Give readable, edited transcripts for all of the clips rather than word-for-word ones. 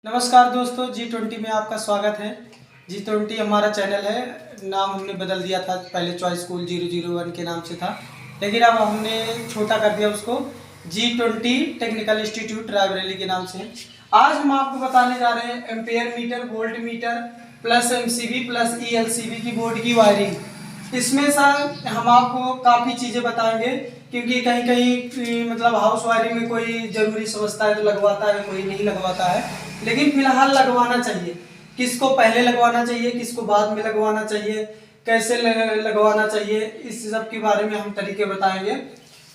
नमस्कार दोस्तों, G20 में आपका स्वागत है। G20 हमारा चैनल है। नाम हमने बदल दिया था, पहले चॉइस स्कूल 001 के नाम से था, लेकिन अब हमने छोटा कर दिया उसको, G20 टेक्निकल इंस्टीट्यूट रायबरेली के नाम से। आज हम आपको बताने जा रहे हैं ampere metre, volt meter plus MCB plus ELCB की बोर्ड की वायरिंग। इसमें सर हम आपको काफ़ी चीज़ें बताएंगे, क्योंकि कहीं कहीं मतलब हाउस वायरिंग में कोई ज़रूरी समझता है तो लगवाता है, कोई नहीं लगवाता है, लेकिन फिलहाल लगवाना चाहिए। किसको पहले लगवाना चाहिए, किसको बाद में लगवाना चाहिए, कैसे लगवाना चाहिए, इस सब के बारे में हम तरीके बताएंगे।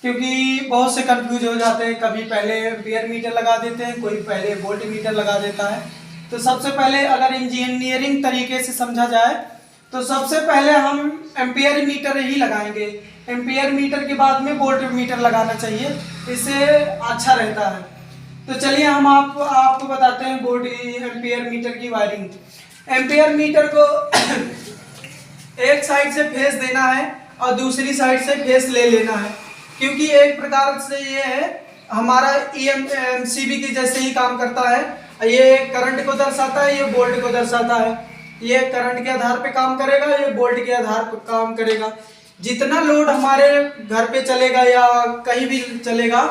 क्योंकि बहुत से कंफ्यूज हो जाते हैं, कभी पहले एम्पियर मीटर लगा देते हैं, कोई पहले वोल्ट मीटर लगा देता है। तो सबसे पहले अगर इंजीनियरिंग तरीके से समझा जाए तो सबसे पहले हम एम्पियर मीटर ही लगाएंगे। एम्पियर मीटर के बाद में वोल्ट मीटर लगाना चाहिए, इससे अच्छा रहता है। तो चलिए हम आपको बताते हैं बोर्ड एम्पियर मीटर की वायरिंग। एम्पियर मीटर को एक साइड से फेस देना है और दूसरी साइड से फेस ले लेना है, क्योंकि एक प्रकार से ये है हमारा MCB के जैसे ही काम करता है। ये करंट को दर्शाता है, ये वोल्ट को दर्शाता है। ये करंट के आधार पे काम करेगा, ये वोल्ट के आधार पर काम करेगा। जितना लोड हमारे घर पे चलेगा या कहीं भी चलेगा,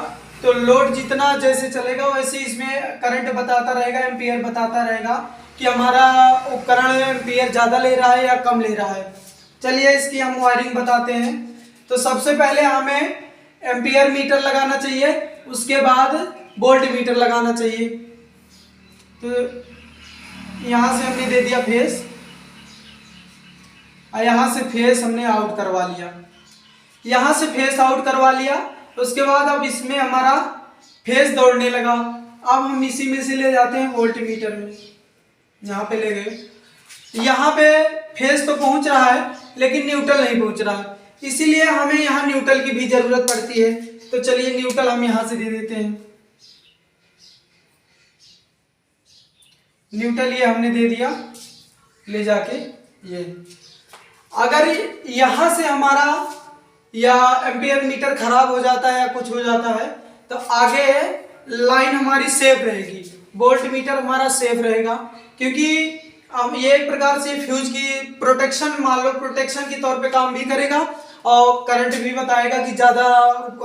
तो लोड जितना जैसे चलेगा वैसे इसमें करंट बताता रहेगा, एम्पियर बताता रहेगा कि हमारा उपकरण एम्पियर ज़्यादा ले रहा है या कम ले रहा है। चलिए इसकी हम वायरिंग बताते हैं। तो सबसे पहले हमें एम्पियर मीटर लगाना चाहिए, उसके बाद वोल्ट मीटर लगाना चाहिए। तो यहाँ से हमने दे दिया फेस और यहाँ से फेस हमने आउट करवा लिया, यहाँ से फेस आउट करवा लिया। उसके बाद अब इसमें हमारा फेस दौड़ने लगा। अब हम इसी में से ले जाते हैं वोल्ट मीटर में, यहाँ पे ले गए। यहाँ पे फेस तो पहुँच रहा है लेकिन न्यूट्रल नहीं पहुँच रहा है, इसीलिए हमें यहाँ न्यूट्रल की भी जरूरत पड़ती है। तो चलिए न्यूट्रल हम यहाँ से दे देते हैं। न्यूट्रल ये हमने दे दिया ले जाके। ये अगर यहाँ से हमारा या एम्पियर मीटर खराब हो जाता है या कुछ हो जाता है तो आगे लाइन हमारी सेफ रहेगी, वोल्ट मीटर हमारा सेफ रहेगा। क्योंकि अब ये एक प्रकार से फ्यूज की प्रोटेक्शन, मान लो प्रोटेक्शन के तौर पे काम भी करेगा और करंट भी बताएगा कि ज़्यादा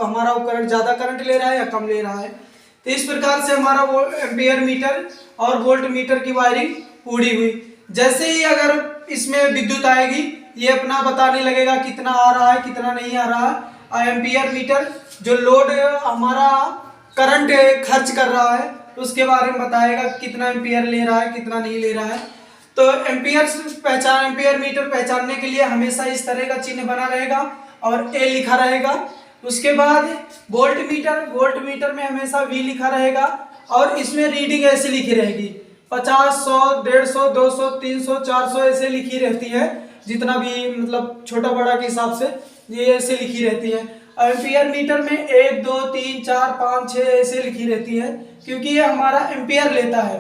हमारा उपकरण ज़्यादा करंट ले रहा है या कम ले रहा है। तो इस प्रकार से हमारा वो एम्पियर मीटर और वोल्ट मीटर की वायरिंग पूरी हुई। जैसे ही अगर इसमें विद्युत आएगी, ये अपना बताने लगेगा कितना आ रहा है कितना नहीं आ रहा है। और एम्पियर मीटर जो लोड हमारा करंट खर्च कर रहा है उसके बारे में बताएगा कितना एम्पियर ले रहा है कितना नहीं ले रहा है। तो एम्पियर मीटर पहचानने के लिए हमेशा इस तरह का चिन्ह बना रहेगा और A लिखा रहेगा। उसके बाद वोल्ट मीटर में हमेशा V लिखा रहेगा और इसमें रीडिंग ऐसे लिखी रहेगी, 50, 100, 150, 200, 300, 400 ऐसे लिखी रहती है। जितना भी मतलब छोटा बड़ा के हिसाब से ये ऐसे लिखी रहती है। एम्पियर मीटर में 1, 2, 3, 4, 5, 6 ऐसे लिखी रहती है, क्योंकि ये हमारा एम्पियर लेता है,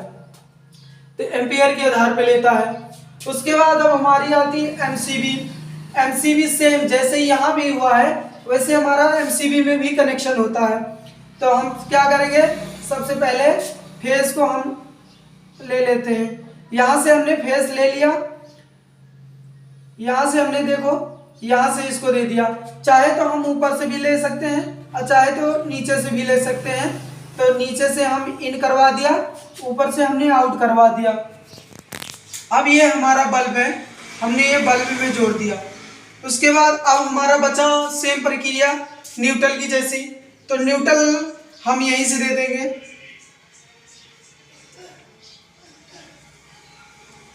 तो एम्पियर के आधार पे लेता है। उसके बाद अब हमारी आती है MCB सेम जैसे यहाँ भी हुआ है वैसे हमारा MCB में भी कनेक्शन होता है। तो हम क्या करेंगे, सबसे पहले फेस को हम ले लेते हैं। यहाँ से हमने फेस ले लिया, यहाँ से हमने देखो यहाँ से इसको दे दिया। चाहे तो हम ऊपर से भी ले सकते हैं और चाहे तो नीचे से भी ले सकते हैं। तो नीचे से हम इन करवा दिया, ऊपर से हमने आउट करवा दिया। अब ये हमारा बल्ब है, हमने ये बल्ब में जोड़ दिया। उसके बाद अब हमारा बचा सेम प्रक्रिया न्यूट्रल की जैसी। तो न्यूट्रल हम यहीं से दे देंगे।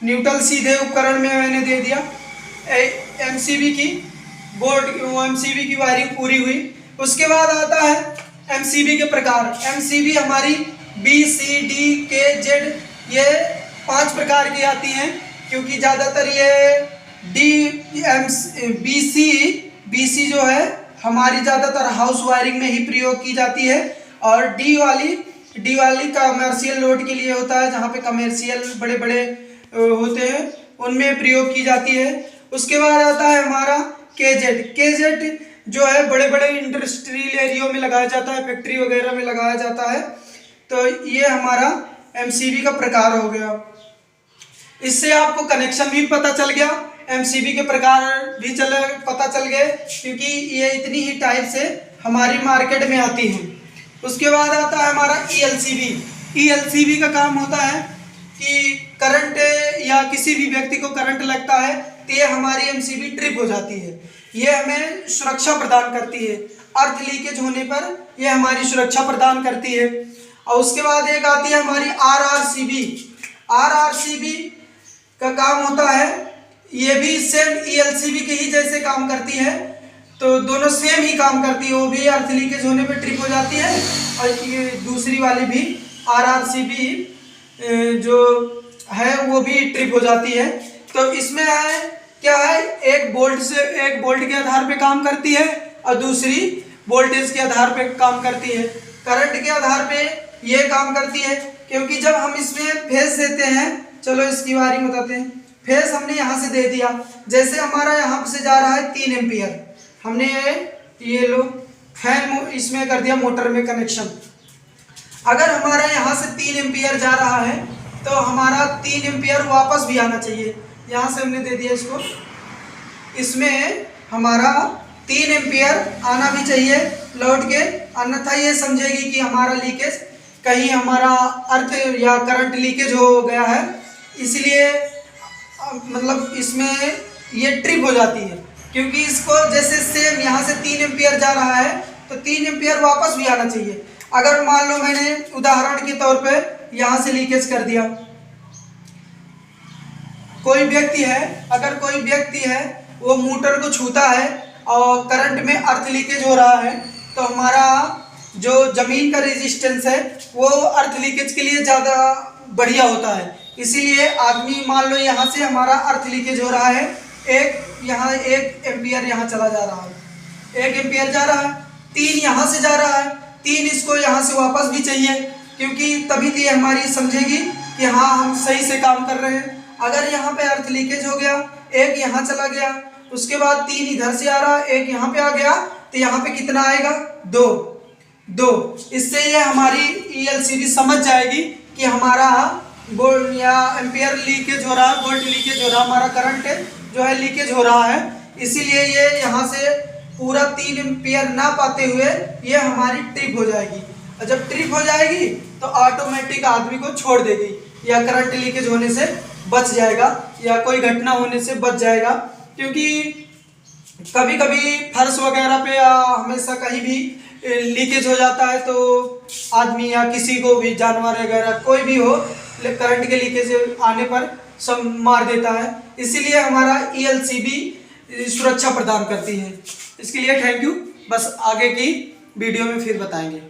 न्यूट्रल सीधे उपकरण में मैंने दे दिया। MCB की वायरिंग पूरी हुई। उसके बाद आता है MCB के प्रकार। MCB हमारी B, C, D, K, Z ये 5 प्रकार की आती हैं, क्योंकि ज़्यादातर ये BC जो है हमारी ज़्यादातर हाउस वायरिंग में ही प्रयोग की जाती है। और D वाली कमर्शियल लोड के लिए होता है, जहाँ पे कमर्शियल बड़े बड़े होते हैं उनमें प्रयोग की जाती है। उसके बाद आता है हमारा KZ जो है बड़े बड़े इंडस्ट्रियल एरियो में लगाया जाता है, फैक्ट्री वगैरह में लगाया जाता है। तो ये हमारा एमसीबी का प्रकार हो गया। इससे आपको कनेक्शन भी पता चल गया, एमसीबी के प्रकार भी पता चल गए, क्योंकि ये इतनी ही टाइप से हमारी मार्केट में आती हैं। उसके बाद आता है हमारा ईएलसीबी। ईएलसीबी का काम होता है कि करंट या किसी भी व्यक्ति को करंट लगता है तो ये हमारी एमसीबी ट्रिप हो जाती है। ये हमें सुरक्षा प्रदान करती है, अर्थ लीकेज होने पर यह हमारी सुरक्षा प्रदान करती है। और उसके बाद एक आती है हमारी आरआरसीबी। आरआरसीबी का काम होता है, ये भी सेम ईएलसीबी के ही जैसे काम करती है, तो दोनों सेम ही काम करती है। वो भी अर्थ लीकेज होने पे ट्रिप हो जाती है, और ये दूसरी वाली भी आरआरसीबी जो है वो भी ट्रिप हो जाती है। तो इसमें है क्या है, एक बोल्ट के आधार पे काम करती है और दूसरी वोल्टेज के आधार पे काम करती है। करंट के आधार पे ये काम करती है, क्योंकि जब हम इसमें फेज देते हैं, चलो इसकी वायरिंग बताते हैं। फेज हमने यहाँ से दे दिया, जैसे हमारा यहाँ से जा रहा है 3 एम्पियर, हमने ये लो फैन इसमें कर दिया मोटर में कनेक्शन। अगर हमारा यहाँ से 3 एम्पियर जा रहा है तो हमारा 3 एम्पियर वापस भी आना चाहिए। यहाँ से हमने दे दिया इसको, इसमें हमारा 3 एम्पियर आना भी चाहिए लौट के, अन्यथा ये समझेगी कि हमारा लीकेज कहीं हमारा अर्थ या करंट लीकेज हो गया है, इसलिए मतलब इसमें ये ट्रिप हो जाती है। क्योंकि इसको जैसे सेम यहाँ से 3 एम्पियर जा रहा है तो 3 एम्पियर वापस भी आना चाहिए। अगर मान लो मैंने उदाहरण के तौर पे यहाँ से लीकेज कर दिया, कोई व्यक्ति है, अगर कोई व्यक्ति है वो मोटर को छूता है और करंट में अर्थ लीकेज हो रहा है, तो हमारा जो जमीन का रेजिस्टेंस है वो अर्थ लीकेज के लिए ज़्यादा बढ़िया होता है। इसीलिए आदमी मान लो यहाँ से हमारा अर्थ लीकेज हो रहा है, यहाँ 1 एम्पियर यहाँ चला जा रहा है, 1 एम्पियर जा रहा है, 3 यहाँ से जा रहा है, 3 इसको यहाँ से वापस भी चाहिए, क्योंकि तभी तो ये हमारी समझेगी कि हाँ हम सही से काम कर रहे हैं। अगर यहाँ पे अर्थ लीकेज हो गया, 1 यहाँ चला गया, उसके बाद 3 इधर से आ रहा, 1 यहाँ पे आ गया, तो यहाँ पे कितना आएगा, 2। इससे ये हमारी ईएलसीबी समझ जाएगी कि हमारा वोल्ट या एम्पियर लीकेज हो रहा है, वोल्ट लीकेज हो रहा है, हमारा करंट जो है लीकेज हो रहा है। इसीलिए ये यहाँ से पूरा 3 एम्पियर ना पाते हुए ये हमारी ट्रिप हो जाएगी, और जब ट्रिप हो जाएगी तो ऑटोमेटिक आदमी को छोड़ देगी, या करंट लीकेज होने से बच जाएगा, या कोई घटना होने से बच जाएगा। क्योंकि कभी कभी फर्श वगैरह पे या हमेशा कहीं भी लीकेज हो जाता है, तो आदमी या किसी को भी, जानवर वगैरह कोई भी हो, करंट के लीकेज आने पर सब मार देता है। इसीलिए हमारा ईएलसीबी सुरक्षा प्रदान करती है। इसके लिए थैंक यू, बस आगे की वीडियो में फिर बताएंगे।